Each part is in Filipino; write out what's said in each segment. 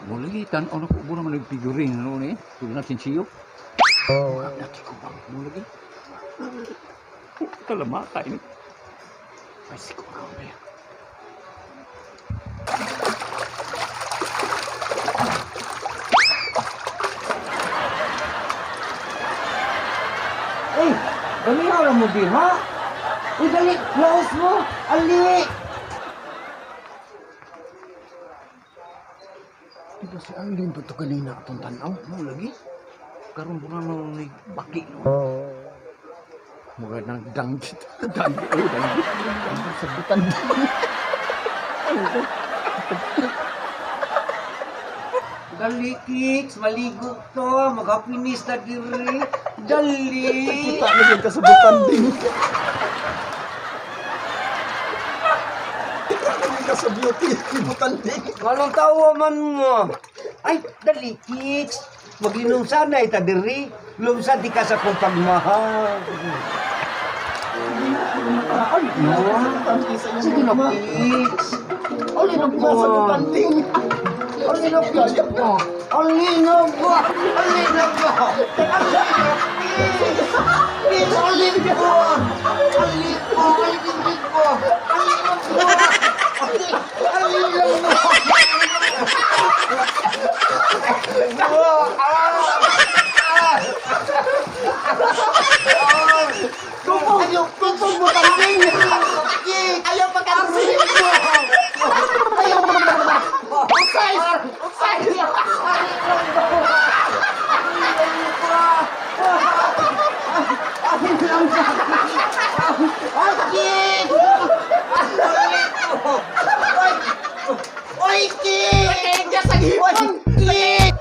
Mulai kan orang kok naman nagfiguring ano ni? Tulad natin siyo. Oh, natin ko bang mulai. Kalamaka ini. Ay siguro ba. Eh, dali ka mo din, ha? Uy, dali, close mo! Ali! Di ba si Arlene pa ito kanina atong tanaw? Mo lagi? Karoon po naman may baki. No? Mga nagdanggit. Danggit. Oh, danggit. Danggit sa butan. Dali, Kicks, maligo to, magapinis na diri. Dali! Kita na ka sa butan din. Kita sa beauty. Butan din. Anong tawa man mo? Ay, dali, Kicks. Mag-inom sana ita diri. Lumsa di ka sa kong pagmahal. Sige na, Kicks. Alinog mo. Alinog mo. Alinog mo. Alinog mo. Kicks, alinog mo. Alinog mo. Alinog mo. Alinog mo. Alinog mo. Ayaw tutong mo kambing! Ayaw pagkasin mo! Ayaw usay! Usay! Oy, Kid! Kaya sa hipon! Kid!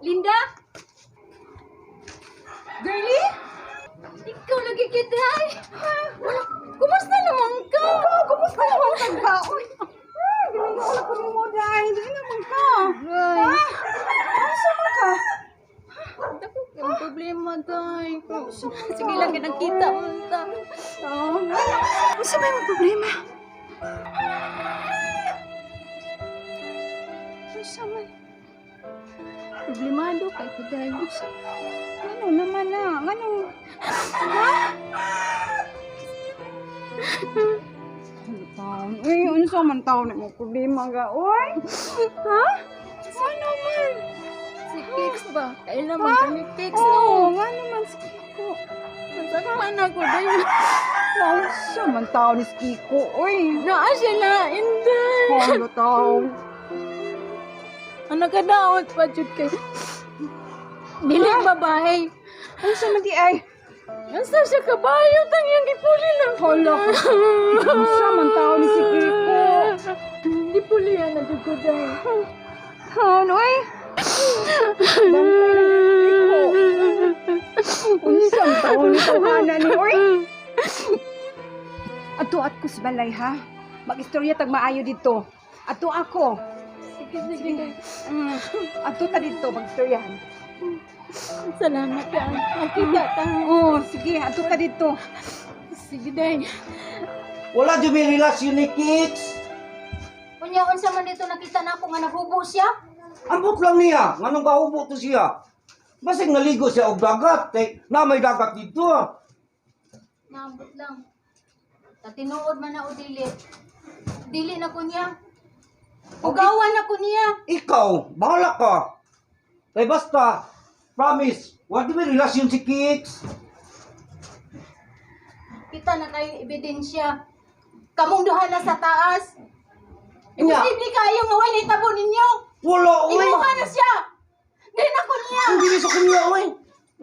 Linda? Girlie? Ikaw lagi kita ay. Kumusta naman ka? Kumusta naman ka? Ginagawa ko ni mo dahil. Hindi naman ka. Asa man ka? Ako, yung problema dahil. Sige lang, kinagkita mo ta. Asa ba yung problema? Asa man? Problemado kay Pagayos. Ano naman na? Ano? Ha? Ano taon? Eh, ano sa man taon na mo problema ga? Oy? Ha? Ano man? Si Kix ba? Kailan man kami Kix, no? Oo, nga naman si Kiko. Nasakman ako dahil. Ano sa man taon ni si Kiko? Oy! Naa siya na, Inday! Ano taon? Anak ka daot pa jud kay. Dili babae. Ano sa man di ay? Asa siya kabayo tang yang gipuli lang. Hala ka. Ano sa man tao ni si Kiko? Gipuli na jud ko dai. Ano eh? Bantay na ni Kiko. Unsang tao ni tawhana ni oy? Ato at ko sa balay ha. Mag-istorya tag maayo dito. Ato ako. Sige, sige. Ato ta dito mag-istoryahan. Salamat ka. Nakita ta. Oh, sige, ato ta dito. Sige, day. Wala dyan may relasyon ni Kicks. Kunya, unsa man dito nakita na ako nga naghubo siya? Ambot lang niya. Nga nang kahubo to siya. Basig naligo siya og dagat. Kay na may dagat dito. Naambot lang. Tinuod man na o dili. Dili na kunya. Ugawan na kunya. Ikaw, bahala ka. Kay basta, promise, wala may relasyon si Kicks. Kita na kayo ebidensya. Kamong duha na sa taas. Nya. Imposible kayo nga wala itabo ninyo. Wala, oy. Imuha na siya. Dili na kunya. Hindi sa kunya, oy.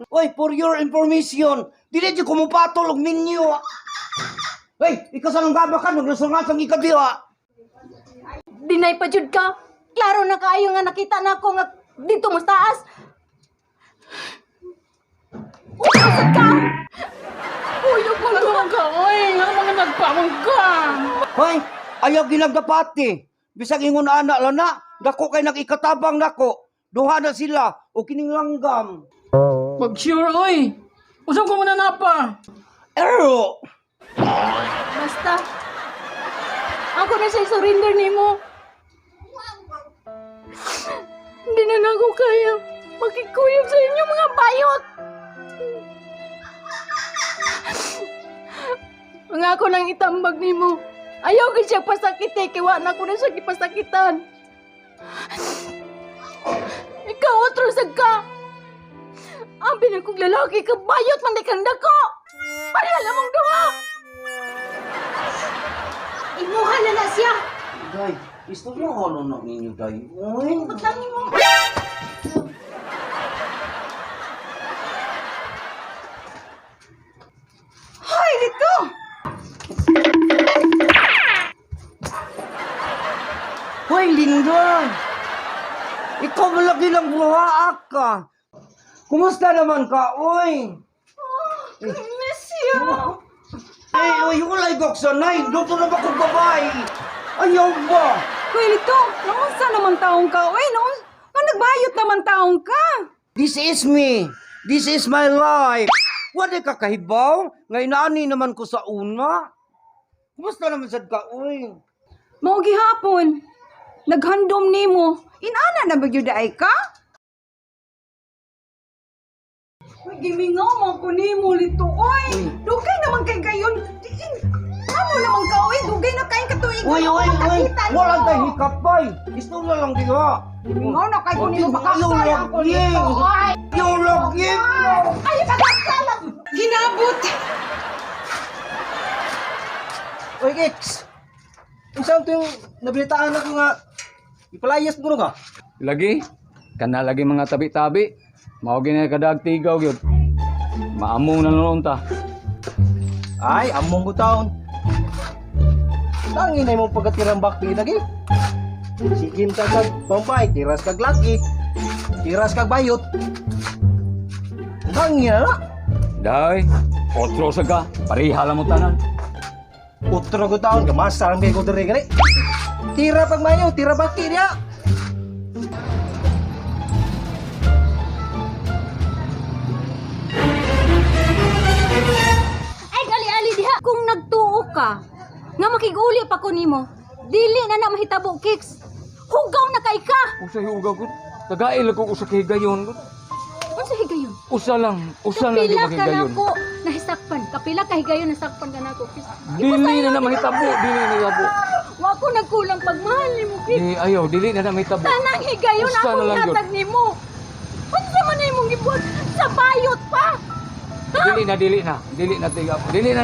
Oy, for your information, dili di kumupatol og ninyo. Hey, ikaw sa nang gabakan, naglasungasang ikabiwa. Dinay pa jud ka. Klaro na kayo nga nakita na ako nga dito mo sa taas. Usad ka. Uy, ko lang ka. Oy, nga mga nagpamang ka. Hoy, ayaw ginagdapati. Bisag ingon anak lang na, dako kay nag-ikatabang nako. Duha na sila, o kining langgam. Mag-sure, oy. Usang ko muna na pa. Ero! Basta. Ako na siya surrender nimo. Hindi na ako kaya makikuyog sa inyo mga bayot. Mga ako nang itambag nimo. Ayaw ko siya pasakit kaya wala na ko na siya kipasakitan. Ikaw otrosag ka. Ang binagkong lalaki ka bayot man kang dako. Parehala mong duha. Imuha na na siya. Day, istorya ko na ninyo, day. Uy, Pagtangin mo. Hoy, dito. hoy, Linda! Ikaw malagi ng buhaak ka. Kumusta naman ka, oy? Miss you. Oy, walay gok sa nay. Doon na ba kong babae? Ayaw ba? Hoy, dito. Naunsa naman taong ka? Uy, nga nagbayot naman taong ka. This is me. This is my life. Wala ka kahibaw? Ngay naani naman ko sa una. Kumusta naman sad ka, oy? Mao gihapon. Naghandom nimo. Inana na ba gyud ay ka? Uy, gimingaw man ko nimo lito, oy. Dugay naman kay gayon. Ano naman ka, oy? Dugay na kay katuig. Oy. Wala tayo hikapay. Istorya lang diha. Gimingaw na kay ko nimo Yung makasal ako login. nito. Oy. Yung login. Ay, pagkasalat. Ginabot. Oy, Kicks! Unsa ito yung nabilitaan ako nga ipalayas mo ka? Lagi, kana lagi mga tabi-tabi. Mao gini kadag tigaw gyud. Maamong na noon ta. Ay, among ko taon. Tangi na mo pagkatirang bakti lagi. Sigim ka kag bombay, tiras kag laki. Tiras kag bayot. Tangi na na. Day, otro sa ka, pareha lang mo tanan. Utro ko taon, gamasa lang ko diri gani. Tira pag mayo, tira baki dia. Ay, gali-ali diha. Kung nagtuo ka, nga makiguli pa ko nimo, dili na mahitabo, Kicks. Hugaw na kay ka. Usa hiugaw ko. Tagail ko usa kay gayon ko. Unsa higayon? Usa lang Kapila di ka magigayon. nako nahisakpan. Kapila ka higayon nasakpan ka nako, Kicks. Dili na mahitabo, dili na mahitabo. Wa ko nagkulang pagmahal nimo, Kicks. Ayaw, dili na mahitabo. Tanang higayon Usa ako na lang yun. nihatag nimo. Unsa man imong gibuhat sa bayot pa? Dili na tigaw. Dili na.